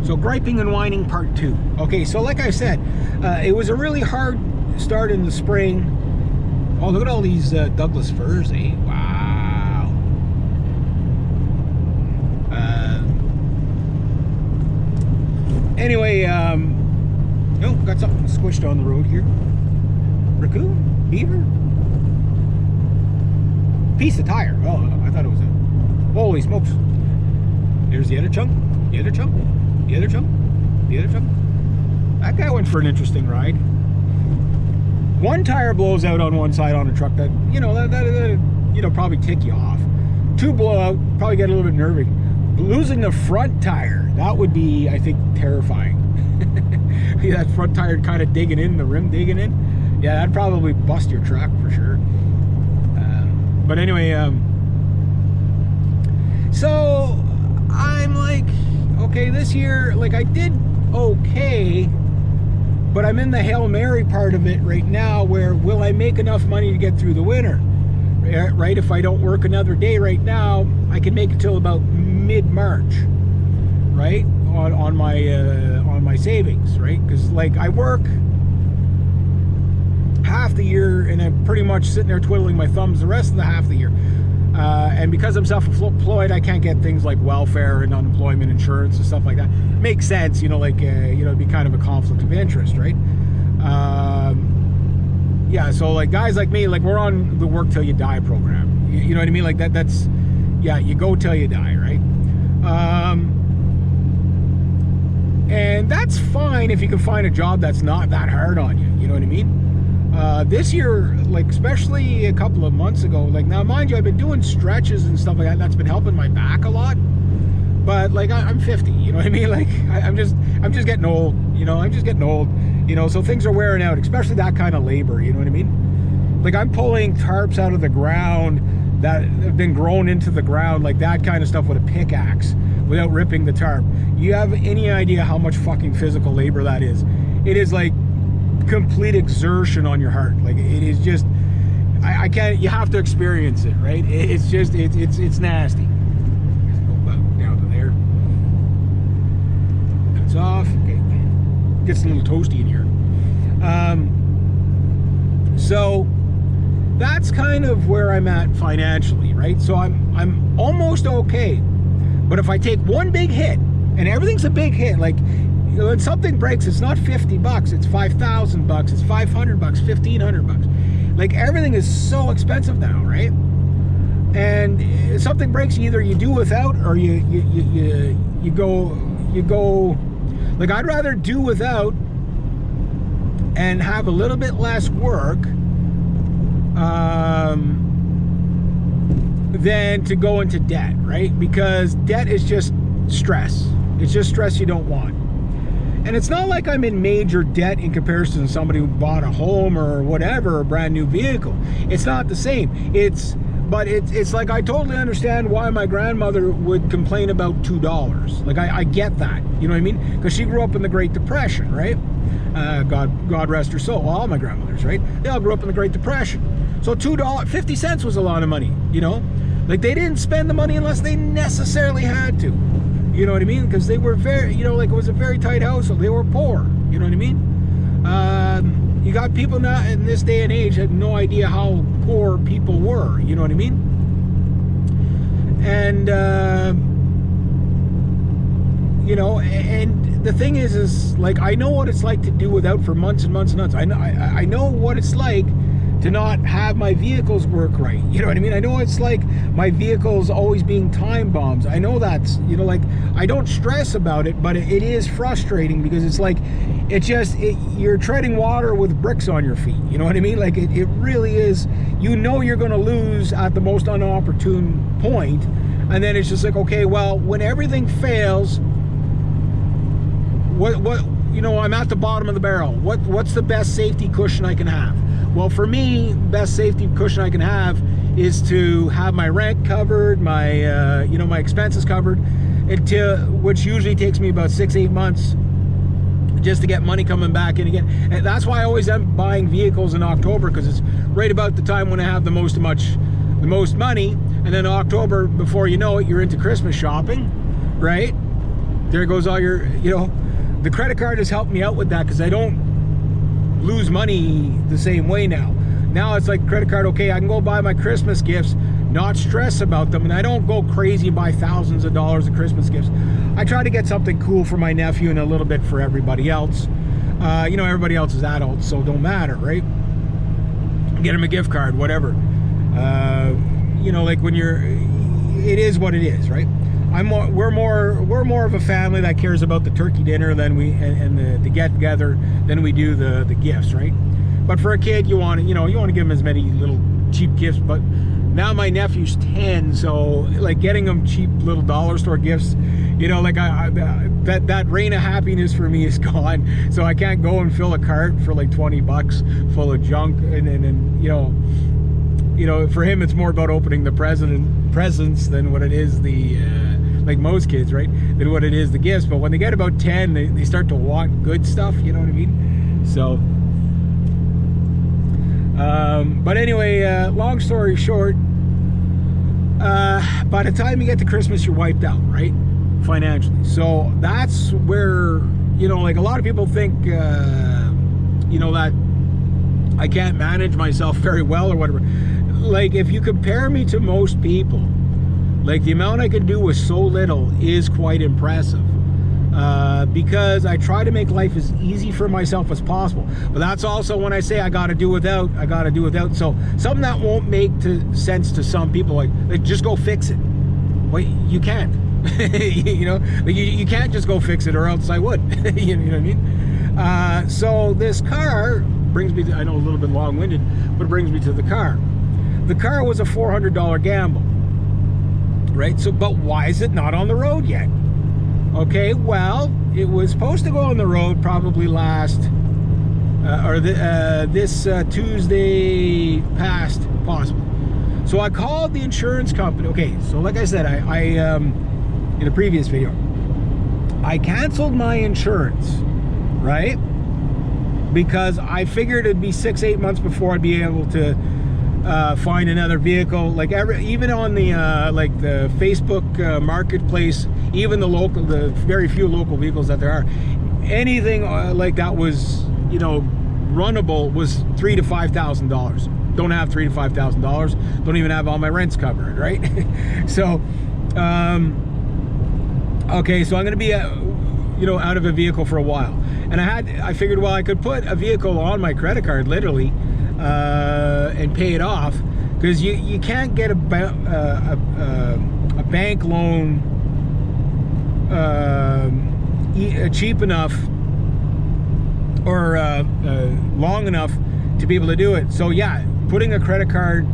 So griping and whining part 2. Okay, so like I said, it was a really hard start in the spring. Oh, look at all these Douglas firs, eh? Wow. Anyway, oh, got something squished on the road here. Raccoon? Beaver? Piece of tire. Oh, I thought it was a... Holy smokes. There's the other chunk. The other chunk. The other chunk. The other chunk. That guy went for an interesting ride. One tire blows out on one side on a truck that, you know, that you know, probably tick you off. 2 blow out, probably get a little bit nervy. Losing the front tire, that would be, I think, terrifying. That front tire kind of digging in, the rim digging in. Yeah, that'd probably bust your truck for sure. But anyway, so I'm like, okay, this year, like I did okay, but I'm in the Hail Mary part of it right now where will I make enough money to get through the winter? Right, if I don't work another day right now, I can make it till about mid-March, right, on my savings, right? Because like I work half the year and I'm pretty much sitting there twiddling my thumbs the rest of the half of the year, and because I'm self-employed, I can't get things like welfare and unemployment insurance and stuff like that. Makes sense, you know, like you know, it'd be kind of a conflict of interest, right? Yeah, so like guys like me, like we're on the work till you die program. You know what I mean? Like that's yeah, you go till you die, right? And that's fine if you can find a job that's not that hard on you. You know what I mean? This year, like especially a couple of months ago, like now mind you, I've been doing stretches and stuff like that, and that's been helping my back a lot. But like I'm 50, you know what I mean? Like I'm just getting old, you know. I'm just getting old, you know. So things are wearing out, especially that kind of labor. You know what I mean? Like I'm pulling tarps out of the ground that have been grown into the ground, like that kind of stuff with a pickaxe, without ripping the tarp. You have any idea how much fucking physical labor that is? It is like complete exertion on your heart. Like it is just, I can't. You have to experience it, right? It's just it's nasty. Off. Okay, gets a little toasty in here. So that's kind of where I'm at financially, right? So I'm almost okay, but if I take one big hit, and everything's a big hit, like you know, when something breaks, it's not $50, it's $5,000, it's $500, $1,500. Like everything is so expensive now, right? And if something breaks, either you do without or you go. Like I'd rather do without and have a little bit less work than to go into debt, right? Because debt is just stress. It's just stress you don't want. And it's not like I'm in major debt in comparison to somebody who bought a home or whatever, a brand new vehicle. It's not the same. But it's like I totally understand why my grandmother would complain about $2. Like I get that, you know what I mean? Because she grew up in the Great Depression, right? God rest her soul. All my grandmothers, right? They all grew up in the Great Depression. So $2, 50 cents was a lot of money, you know? Like they didn't spend the money unless they necessarily had to, you know what I mean? Because they were very, you know, like it was a very tight household. They were poor, you know what I mean? You got people now in this day and age had no idea how poor people were, you know what I mean? And you know, and the thing is like I know what it's like to do without for months and months and months. I know what it's like to not have my vehicles work right. You know what I mean? I know it's like my vehicles always being time bombs. I know that's, you know, like I don't stress about it, but it is frustrating because it's like you're treading water with bricks on your feet. You know what I mean? Like it really is. You know you're going to lose at the most inopportune point, and then it's just like, okay, well, when everything fails, what you know, I'm at the bottom of the barrel. What's the best safety cushion I can have? Well, for me, the best safety cushion I can have is to have my rent covered, my you know, my expenses covered, which usually takes me about 6-8 months just to get money coming back in again. And that's why I always am buying vehicles in October, because it's right about the time when I have the most money. And then October, before you know it, you're into Christmas shopping, right? there goes all your, the credit card has helped me out with that because I don't lose money the same way now. Now it's like credit card, okay, I can go buy my Christmas gifts, not stress about them, and I don't go crazy and buy thousands of dollars of Christmas gifts. I try to get something cool for my nephew and a little bit for everybody else. Everybody else is adults, so it don't matter, right? Get him a gift card, whatever. Like when it is what it is, right? We're more of a family that cares about the turkey dinner than the get together than we do the gifts, right? But for a kid, you want to give him as many little cheap gifts. But now my nephew's 10, so like getting him cheap little dollar store gifts, like that reign of happiness for me is gone. So I can't go and fill a cart for like 20 bucks full of junk, and for him it's more about opening the presents than what it is like most kids, right? Than what it is the gifts. But when they get about 10, they start to want good stuff, you know what I mean? So but anyway, long story short, by the time you get to Christmas, you're wiped out, right? Financially. So that's where, like a lot of people think, that I can't manage myself very well or whatever. Like if you compare me to most people, like the amount I can do with so little is quite impressive. Because I try to make life as easy for myself as possible. But that's also when I say I gotta do without. So something that won't make sense to some people, like just go fix it. Wait, you can't. You can't just go fix it, or else I would. You know what I mean? So this car brings me to, I know a little bit long-winded, but it brings me to the car. The car was a $400 gamble, right? So, but why is it not on the road yet? Okay, well, it was supposed to go on the road probably this Tuesday past, possibly. So I called the insurance company. Okay, so like I said, I in a previous video, I canceled my insurance, right? Because I figured it'd be 6-8 months before I'd be able to find another vehicle. Like even on the the Facebook marketplace, even the very few local vehicles that there are, anything like that was runnable was $3,000 to $5,000. Don't have $3,000 to $5,000. Don't even have all my rents covered, right? So okay, so I'm gonna be out of a vehicle for a while, and I figured, well, I could put a vehicle on my credit card literally and pay it off, because you can't get a bank loan cheap enough or long enough to be able to do it. So yeah, putting a car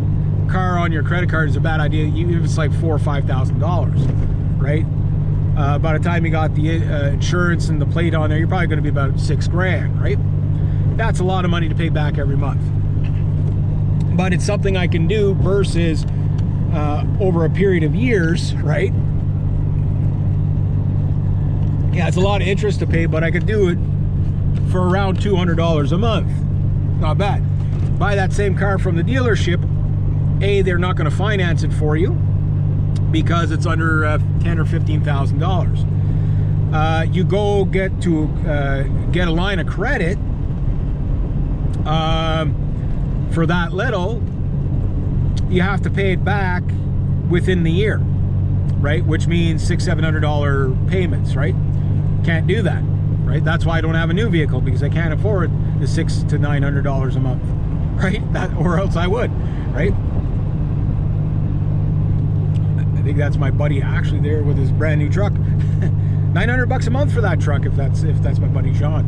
on your credit card is a bad idea, even if it's like $4,000 or $5,000, right? By the time you got the insurance and the plate on there, you're probably going to be about $6,000, right? That's a lot of money to pay back every month. But it's something I can do versus over a period of years, right? Yeah, it's a lot of interest to pay, but I could do it for around $200 a month. Not bad. Buy that same car from the dealership. They're not going to finance it for you because it's under $10,000 or $15,000. You go get a line of credit for that little. You have to pay it back within the year, right? Which means $600-700 payments, right? Can't do that, right? That's why I don't have a new vehicle, because I can't afford the $600 to $900 a month, right? Or else I would, right? I think that's my buddy actually there with his brand new truck. $900 a month for that truck, if that's my buddy Sean.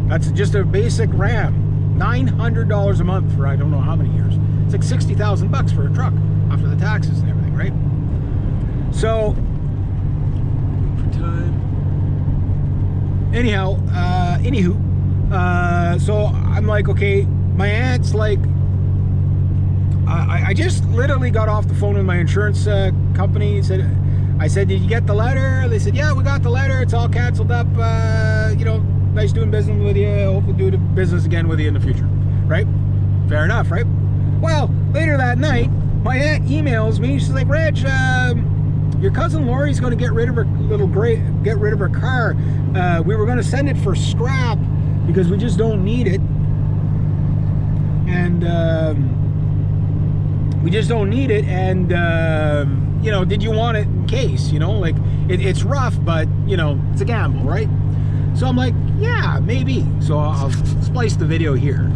That's just a basic Ram. $900 a month for I don't know how many years. It's like $60,000 for a truck after the taxes and everything, right? So, for time. Anyhow, so I'm like, okay, my aunt's like, I just literally got off the phone with my insurance company. I said, did you get the letter? They said, yeah, we got the letter. It's all canceled up. Nice doing business with you. Hope we'll do business again with you in the future. Right? Fair enough, right? Well, later that night, my aunt emails me. She's like, Reg, your cousin Lori's going to get rid of her car. We were going to send it for scrap because we just don't need it. And we just don't need it. And you know, did you want it in case? You know, like it's rough, but you know, it's a gamble, right? So I'm like, yeah, maybe. So I'll splice the video here.